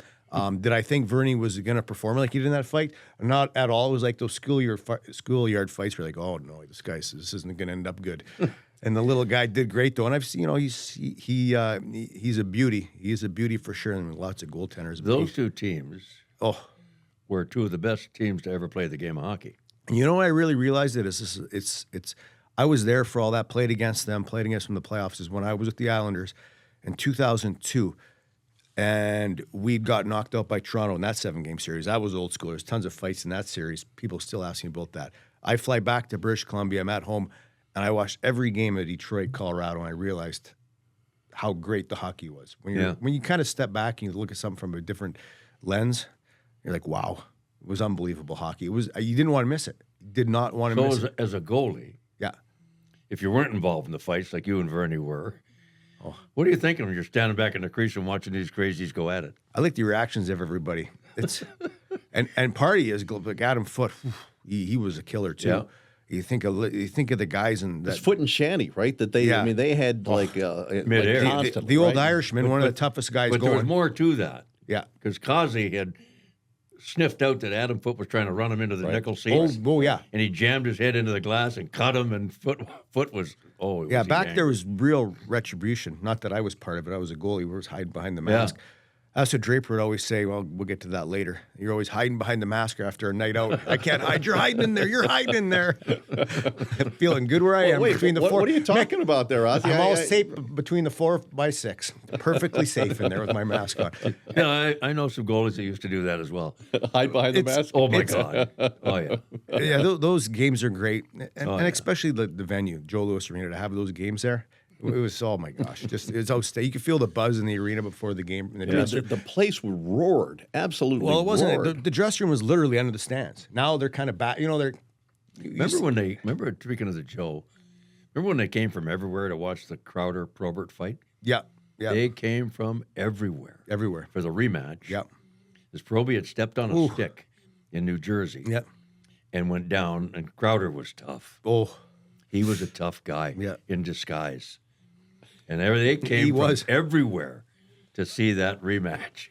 Did I think Vernie was going to perform like he did in that fight? Not at all. It was like those schoolyard fights where like, oh no, this isn't going to end up good. And the little guy did great though. And I've seen, he's a beauty. He's a beauty for sure. And lots of goaltenders. Those two teams Oh, were two of the best teams to ever play the game of hockey. and you know what I really realized it is it's I was there for all that, played against them in the playoffs is when I was with the Islanders in 2002. And we got knocked out by Toronto in that 7-game series. That was old school. There's tons of fights in that series. People still asking about that. I fly back to British Columbia. I'm at home, and I watched every game of Detroit, Colorado, and I realized how great the hockey was. When you kind of step back and you look at something from a different lens, you're like, wow, it was unbelievable hockey. It was you didn't want to miss it. You did not want to miss So it. as a goalie, Yeah. if you weren't involved in the fights like you and Vernie were, what are you thinking when you're standing back in the crease and watching these crazies go at it? I like the reactions of everybody. It's and Party is like Adam Foote. He was a killer too. Yeah. You think of the guys and It's Foote and Shanny, right? That they, Yeah. I mean, they had Midair. constantly, the old right? Irishman, one of the toughest guys But there was going. more to that Yeah. because Kazi had sniffed out that Adam Foote was trying to run him into the nickel seats. Oh yeah. And he jammed his head into the glass and cut him, and Foote was, Yeah, back angry. there was real retribution. Not that I was part of it. I was a goalie. We was hiding behind the mask. That's what Draper would always say. Well, we'll get to that later. You're always hiding behind the mask after a night out. I can't hide. You're hiding in there. You're hiding in there. Feeling good where I am Wait, between the what, four. what are you talking about there, Ozzy? I'm all safe between the 4x6. Perfectly safe in there with my mask on. Yeah, I know some goalies that used to do that as well. hide behind the mask. Oh my God! Oh yeah. Yeah, those games are great, and especially the venue, Joe Louis Arena, to have those games there. It was, oh my gosh, it's outstanding. You could feel the buzz in the arena before the game. In the dressing room. The place roared, absolutely. Well, it wasn't. roared. The dressing room was literally under the stands. Now they're kind of back. They're. Remember speaking of the Joe, remember when they came from everywhere to watch the Crowder-Probert fight? Yeah. They came from everywhere Everywhere. for the rematch. Yeah. As Proby had stepped on a stick in New Jersey Yeah. and went down, and Crowder was tough. Oh. He was a tough guy Yeah. in disguise. And they came He from was. everywhere to see that rematch.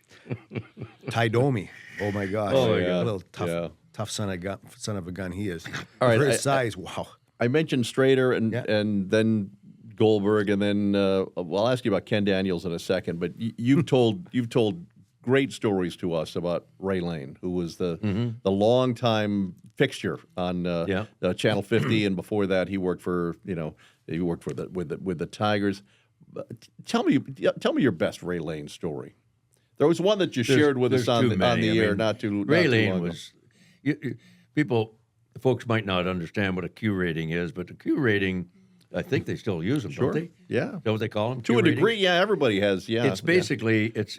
Ty Domi. Oh my gosh. Oh, my A God. little tough, Yeah. tough son of a gun. He is. All right, For his size, wow. I mentioned Strader and then Goldberg, and then I'll ask you about Ken Daniels in a second. But you've told great stories to us about Ray Lane, who was the longtime fixture on Channel 50, and before that he worked for with the Tigers. Tell me your best Ray Lane story. There was one that you shared with us on the air not too Ray Lane long ago. was folks might not understand what a Q rating is, but the Q rating, I think they still use them, don't they? Yeah. Is that what they call them? To Q a degree, ratings? yeah, everybody has. Yeah, It's basically it's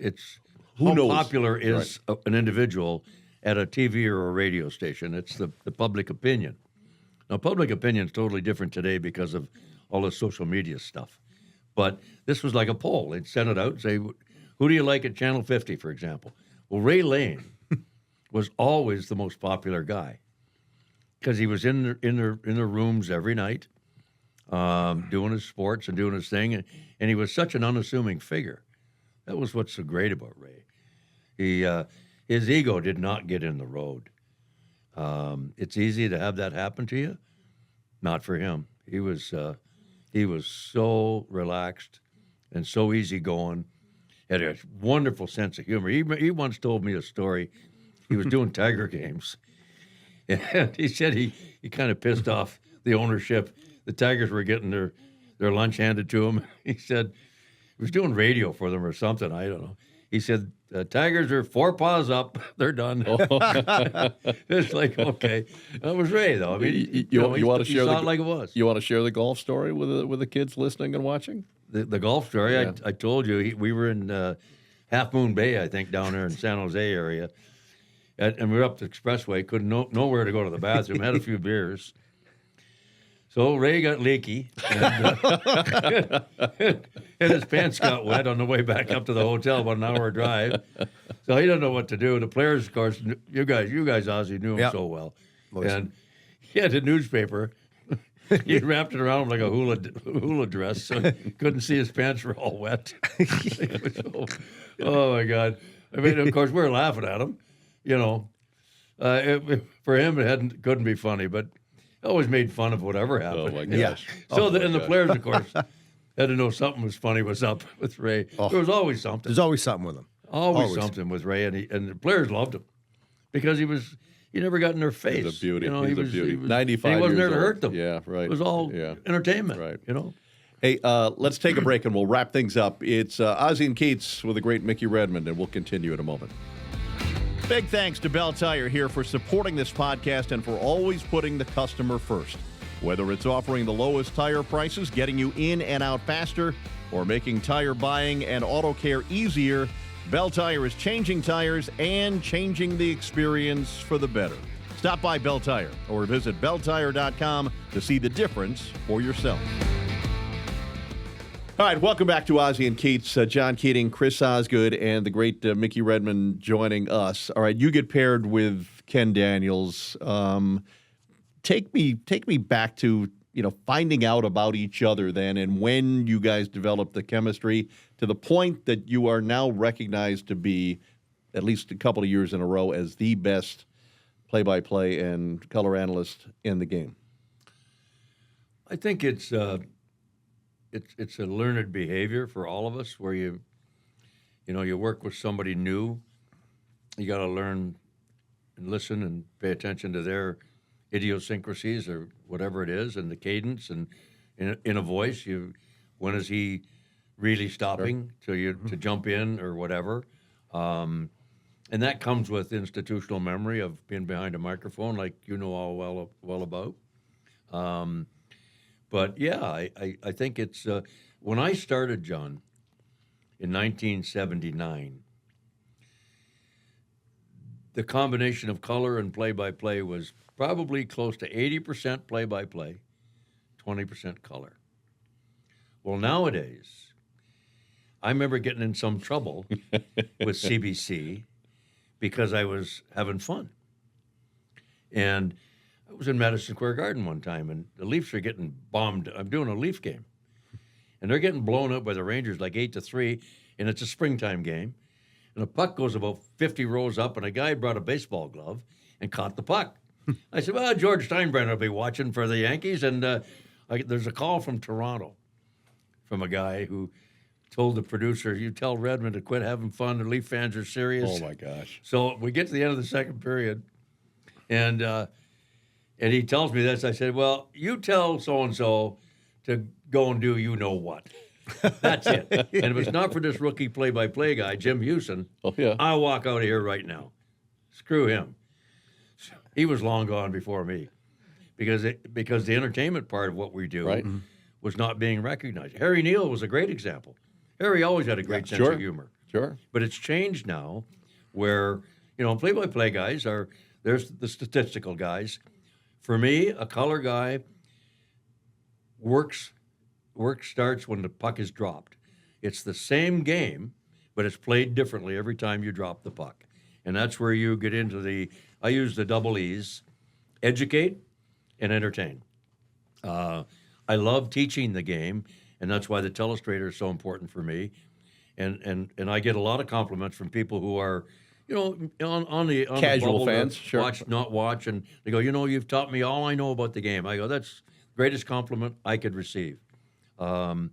Who how knows? popular is an individual at a TV or a radio station. It's the public opinion. Now, public opinion is totally different today because of all the social media stuff. But this was like a poll. They'd send it out and say, who do you like at Channel 50, for example? Well, Ray Lane was always the most popular guy because he was in the rooms every night, doing his sports and doing his thing, and he was such an unassuming figure. That was what's so great about Ray. His ego did not get in the road. It's easy to have that happen to you. Not for him. He was so relaxed and so easygoing. Had a wonderful sense of humor. He once told me a story. He was doing Tiger games, and he said he kind of pissed off the ownership. The Tigers were getting their lunch handed to him. He said he was doing radio for them or something. I don't know. He said, Tigers are 4 paws up. They're done. It's like, okay. That was Ray, though. I mean, You want to share it like it was. You want to share the golf story with the kids listening and watching? The golf story, Yeah. I told you, we were in Half Moon Bay, I think, down there in San Jose area. And we were up the expressway, couldn't nowhere to go to the bathroom, had a few beers. So Ray got leaky, and his pants got wet on the way back up to the hotel, about an hour drive. So he didn't know what to do. The players, of course, you guys, Ozzy, knew him so well. And he had a newspaper. He wrapped it around him like a hula dress, so he couldn't see his pants were all wet. Oh, my God. I mean, of course, we're laughing at him, you know. For him, it couldn't be funny, but always made fun of whatever happened. Oh, my gosh. So the players, of course, had to know something was funny was up with Ray. There was always something. There's always something with him. Always something with Ray, and the players loved him because he never got in their face. He's a beauty. You know, He's a beauty. 95 he wasn't there years to old. hurt them. Yeah, right. It was all entertainment. Right. You know. Hey, let's take a break and we'll wrap things up. It's Ozzy and Keats with the great Mickey Redmond, and we'll continue in a moment. Big thanks to Belle Tire here for supporting this podcast and for always putting the customer first. Whether it's offering the lowest tire prices, getting you in and out faster, or making tire buying and auto care easier, Belle Tire is changing tires and changing the experience for the better. Stop by Belle Tire or visit belletire.com to see the difference for yourself. All right, welcome back to Ozzy and Keats. John Keating, Chris Osgood, and the great Mickey Redmond joining us. All right, you get paired with Ken Daniels. Take me back to finding out about each other then, and when you guys developed the chemistry to the point that you are now recognized to be, at least a couple of years in a row, as the best play-by-play and color analyst in the game. I think it's a learned behavior for all of us, where you work with somebody new. You got to learn and listen and pay attention to their idiosyncrasies or whatever it is, and the cadence, and in a voice. When is he really stopping to jump in or whatever? And that comes with institutional memory of being behind a microphone, like all well about. But yeah, I think it's when I started, John, in 1979. The combination of color and play-by-play was probably close to 80% play-by-play, 20% color. Well, nowadays, I remember getting in some trouble with CBC because I was having fun. And I was in Madison Square Garden one time, and the Leafs are getting bombed. I'm doing a Leaf game, and they're getting blown up by the Rangers like 8-3, and it's a springtime game. And the puck goes about 50 rows up, and a guy brought a baseball glove and caught the puck. I said, well, George Steinbrenner will be watching for the Yankees, and there's a call from Toronto from a guy who told the producer, you tell Redmond to quit having fun, the Leaf fans are serious. Oh, my gosh. So we get to the end of the second period, and he tells me this. I said, well, you tell so-and-so to go and do you-know-what. That's it. And if it's not for this rookie play-by-play guy, Jim Hewson, I'll walk out of here right now. Screw him. He was long gone before me because the entertainment part of what we do was not being recognized. Harry Neal was a great example. Harry always had a great sense of humor. Sure. But it's changed now where, play-by-play guys there's the statistical guys. For me, a color guy work starts when the puck is dropped. It's the same game, but it's played differently every time you drop the puck. And that's where you get into I use the double E's, educate and entertain. I love teaching the game, and that's why the telestrator is so important for me. And I get a lot of compliments from people who are, on the Casual bubble, fans, sure. watch, not watch, and they go, you've taught me all I know about the game. I go, that's the greatest compliment I could receive. So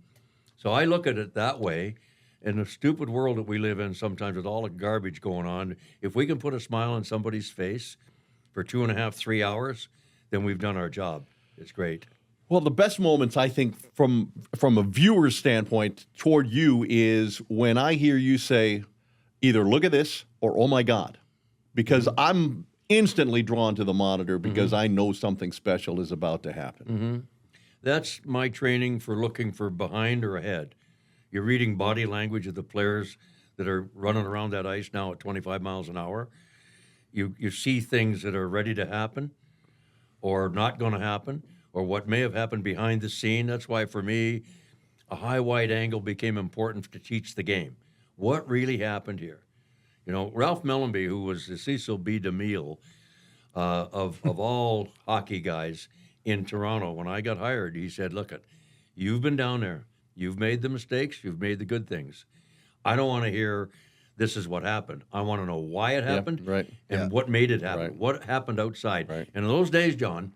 I look at it that way. In the stupid world that we live in sometimes with all the garbage going on, if we can put a smile on somebody's face for 2.5, 3 hours, then we've done our job. It's great. Well, the best moments, I think, from a viewer's standpoint toward you is when I hear you say either look at this or oh my God, because I'm instantly drawn to the monitor because I know something special is about to happen. That's my training for looking for behind or ahead. You're reading body language of the players that are running around that ice now at 25 miles an hour. You see things that are ready to happen or not going to happen or what may have happened behind the scene. That's why, for me, a high wide angle became important to teach the game. What really happened here? Ralph Mellenby, who was the Cecil B. DeMille of all hockey guys in Toronto, when I got hired, he said, look, you've been down there. You've made the mistakes. You've made the good things. I don't want to hear this is what happened. I want to know why it happened and what made it happen, what happened outside. Right. And in those days, John,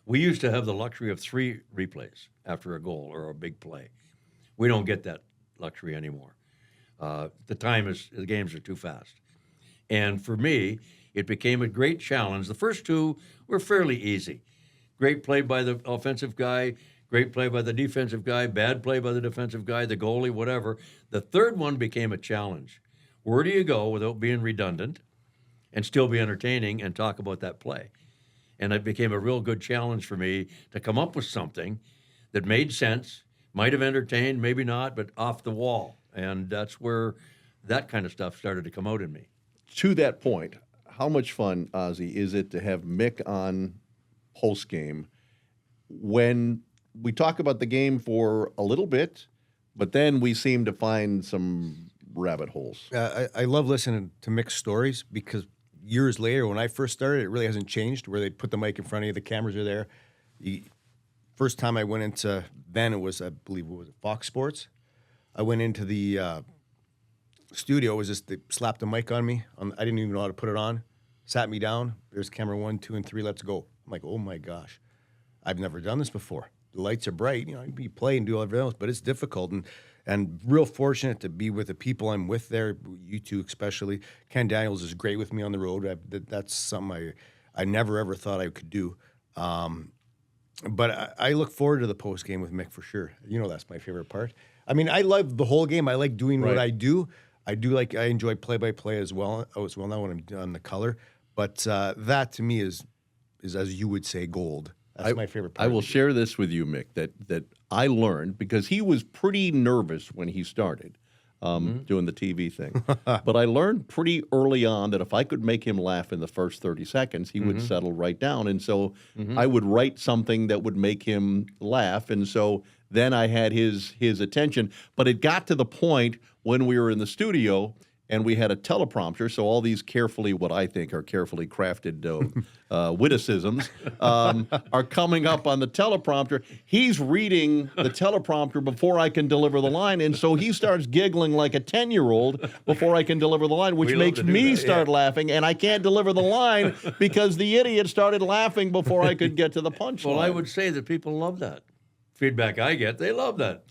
we used to have the luxury of 3 replays after a goal or a big play. We don't get that luxury anymore. The games are too fast. And for me, it became a great challenge. The first 2 were fairly easy. Great play by the offensive guy, great play by the defensive guy, bad play by the defensive guy, the goalie, whatever. The third one became a challenge. Where do you go without being redundant and still be entertaining and talk about that play? And it became a real good challenge for me to come up with something that made sense, might have entertained, maybe not, but off the wall. And that's where that kind of stuff started to come out in me. To that point, how much fun, Ozzy, is it to have Mick on post-game when we talk about the game for a little bit, but then we seem to find some rabbit holes? I love listening to Mick's stories because years later, when I first started, it really hasn't changed, where they put the mic in front of you, the cameras are there. First time I went into, then it was, I believe it was Fox Sports. I went into the studio, it was just, they slapped a mic on me. I didn't even know how to put it on. Sat me down. There's camera 1, 2, and 3, let's go. I'm like, oh my gosh, I've never done this before. The lights are bright, you play and do everything else, but it's difficult. And real fortunate to be with the people I'm with there, you two especially. Ken Daniels is great with me on the road. That's something I never, ever thought I could do. But I look forward to the post game with Mick for sure. That's my favorite part. I mean, I love the whole game. I like doing what I do. I enjoy play-by-play as well now when I'm on the color. But that to me is, as you would say, gold. That's my favorite part. I will share this with you, Mick, that I learned because he was pretty nervous when he started doing the TV thing. But I learned pretty early on that if I could make him laugh in the first 30 seconds, he would settle right down. And so I would write something that would make him laugh. And so then I had his attention. But it got to the point when we were in the studio and we had a teleprompter, so all these what I think are carefully crafted witticisms are coming up on the teleprompter. He's reading the teleprompter before I can deliver the line, and so he starts giggling like a 10-year-old before I can deliver the line, which makes me start laughing, and I can't deliver the line because the idiot started laughing before I could get to the punchline. Well, I would say that people love that. Feedback I get, they love that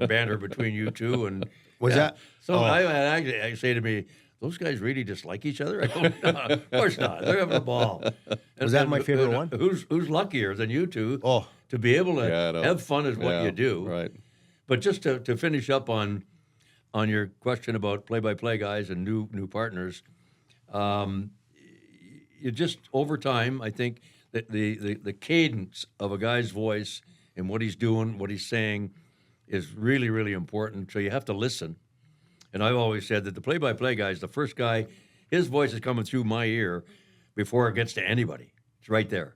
banter between you two. And was that? So I say to me, those guys really dislike each other? I go, no, of course not. They're having a ball. Was that my favorite one? Who's luckier than you two to be able to have fun is what you do. Right. But just to finish up on your question about play-by-play guys and new partners, you just over time, I think that the cadence of a guy's voice and what he's doing, what he's saying, is really, really important. So you have to listen. And I've always said that the play-by-play guy is the first guy, his voice is coming through my ear before it gets to anybody. It's right there.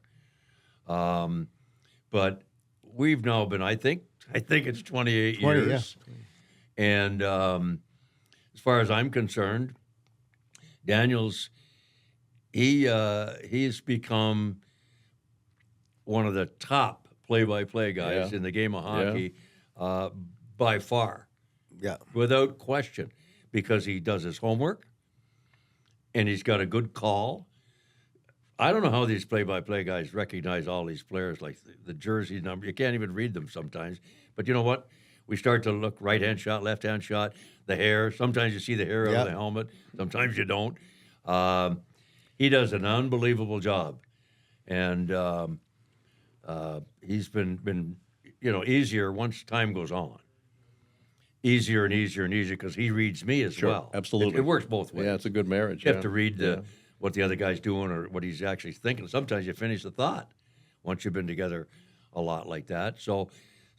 But we've now been, I think it's 28 years. Yeah. And as far as I'm concerned, Daniels, he's become one of the top play-by-play guys in the game of hockey by far. Yeah. Without question, because he does his homework. and he's got a good call. I don't know how these play-by-play guys recognize all these players, like the jersey number. You can't even read them sometimes. But you know what? We start to look right-hand shot, left-hand shot, the hair. Sometimes you see the hair out of the helmet. Sometimes you don't. He does an unbelievable job. And he's been easier once time goes on. Easier and easier and easier because he reads me as well. Absolutely. It works both ways. Yeah, it's a good marriage. You have to read what the other guy's doing or what he's actually thinking. Sometimes you finish the thought once you've been together a lot like that. So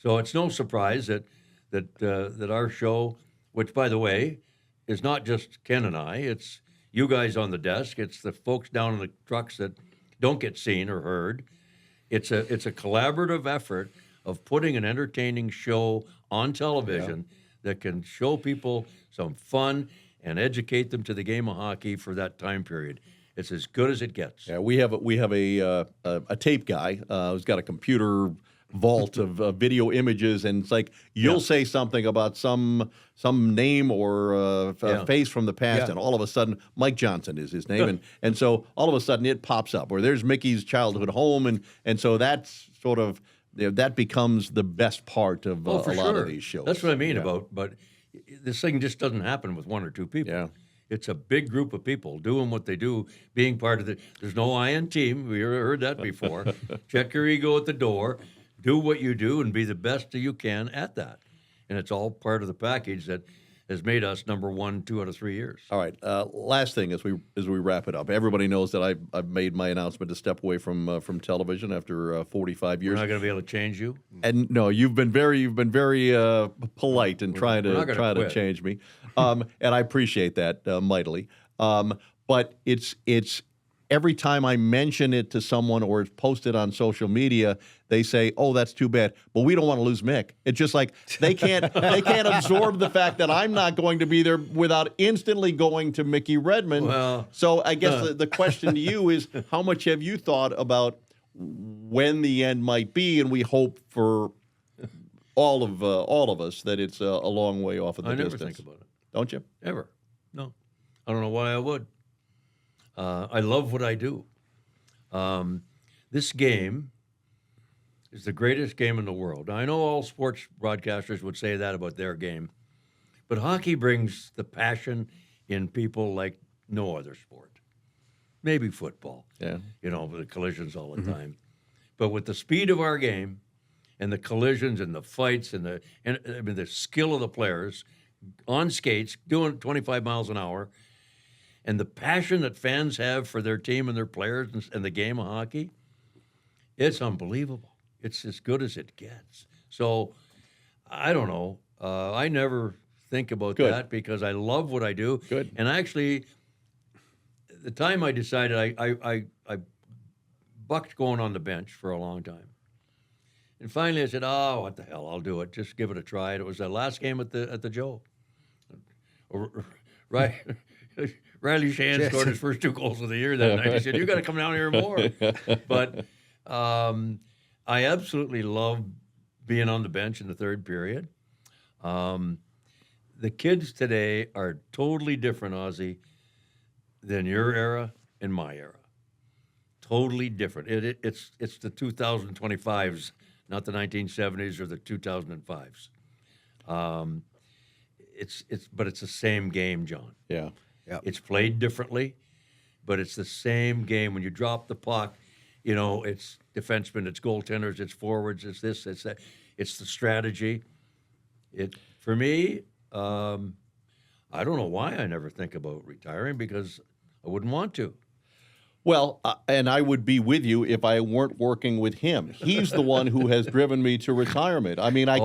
it's no surprise that our show, which by the way is not just Ken and I, it's you guys on the desk, it's the folks down in the trucks that don't get seen or heard. It's a collaborative effort of putting an entertaining show on television that can show people some fun and educate them to the game of hockey for that time period. It's as good as it gets. Yeah, we have a tape guy who's got a computer vault of video images, and it's like you'll say something about some name or face from the past, and all of a sudden Mike Johnson is his name, and so all of a sudden it pops up, or there's Mickey's childhood home, and so that's sort of that becomes the best part of a lot of these shows. That's what I mean about, but this thing just doesn't happen with one or two people. Yeah. It's a big group of people doing what they do, being part of there's no I in team. We heard that before. Check your ego at the door, do what you do, and be the best that you can at that. And it's all part of the package that has made us number 1 2 out of 3 years. All right. Last thing as we wrap it up, everybody knows that I've made my announcement to step away from television after 45 years. We're not going to be able to change you. And no, you've been very polite in trying to change me, and I appreciate that mightily. But it's every time I mention it to someone or it's posted on social media, they say, "Oh, that's too bad." But we don't want to lose Mick. It's just like they can't absorb the fact that I'm not going to be there without instantly going to Mickey Redmond. Well, so I guess the question to you is, how much have you thought about when the end might be? And we hope for all of us that it's a long way off of the distance. I never think about it. Don't you? Ever. No. I don't know why I would. I love what I do. This game is the greatest game in the world. Now, I know all sports broadcasters would say that about their game, but hockey brings the passion in people like no other sport. Maybe football. Yeah. The collisions all the time. But with the speed of our game and the collisions and the fights and the skill of the players on skates doing 25 miles an hour, and the passion that fans have for their team and their players and the game of hockey, it's unbelievable. It's as good as it gets. So, I don't know. I never think about that because I love what I do. Good. And actually, the time I decided, I bucked going on the bench for a long time. And finally I said, "Oh, what the hell, I'll do it. Just give it a try." And it was the last game at the Joe. Right. Riley Shan scored his first 2 goals of the year that night. He said, "You got to come down here more." But I absolutely love being on the bench in the third period. The kids today are totally different, Ozzy, than your era and my era. Totally different. It's the 2025s, not the 1970s or the 2005s. But it's the same game, John. Yeah. Yep. It's played differently, but it's the same game. When you drop the puck, it's defensemen, it's goaltenders, it's forwards, it's this, it's that. It's the strategy. For me, I don't know why I never think about retiring because I wouldn't want to. Well, and I would be with you if I weren't working with him. He's the one who has driven me to retirement. I mean, I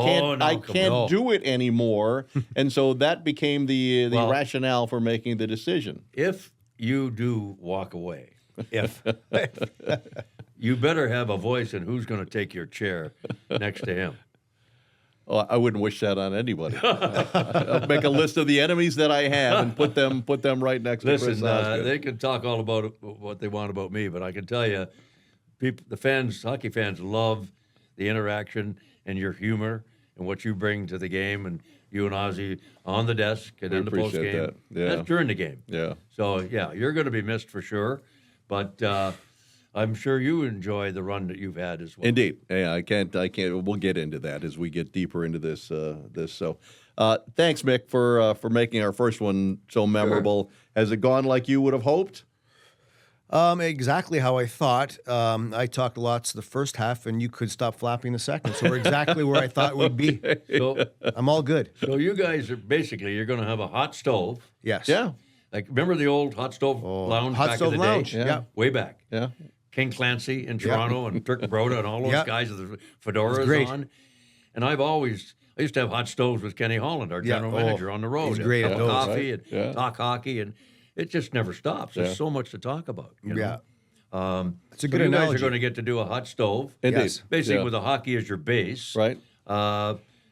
can't do it anymore, and so that became the rationale for making the decision. If you do walk away, you better have a voice in who's going to take your chair next to him. Oh, I wouldn't wish that on anybody. I'll make a list of the enemies that I have and put them right next to Chris Osgood. They can talk all about what they want about me, but I can tell you, hockey fans love the interaction and your humor and what you bring to the game, and you and Ozzy on the desk and We then the post appreciate game. that. Yeah. That's during the game. Yeah. So yeah, you're going to be missed for sure, but I'm sure you enjoy the run that you've had as well. Indeed. Yeah, I can't. We'll get into that as we get deeper into this. So, thanks, Mick, for making our first one so memorable. Has it gone like you would have hoped? Exactly how I thought. I talked lots the first half, and you could stop flapping the second. So we're exactly where I thought it would be. So, I'm all good. so you guys are basically you're going to have a hot stove. Yes. Yeah. Like remember the old hot stove lounge Hot back Stove in the Lounge, day? yeah. Way back. Yeah. King Clancy in Toronto and Turk Broda and all those Yeah. guys with the It's fedoras great. on. And I used to have hot stoves with Kenny Holland, our Yeah. general Oh, manager, on the road. he's Have great a at cup of those, coffee right? and Yeah. talk hockey, and it just never stops. There's Yeah. so much to talk about. You know? Yeah. It's a good so you guys analogy. are going to get to do a hot stove, Indeed. Yes. basically Yeah. with the hockey as your base, Right.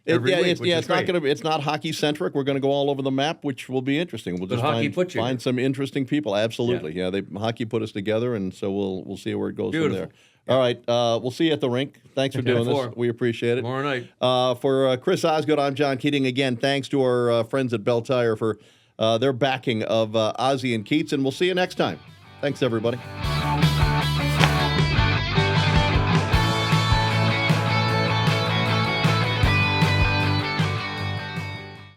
every week, which is it's not great. it's not hockey centric. We're going to go all over the map, which will be interesting. We'll But just hockey put you find here. some interesting people. Absolutely, yeah. Hockey put us together, and so we'll see where it goes from there. All right, we'll see you at the rink. Thanks for doing this. for. We appreciate it. Tomorrow night. For Chris Osgood, I'm John Keating. Again, thanks to our friends at Belle Tire for their backing of Ozzy and Keats, and we'll see you next time. Thanks, everybody.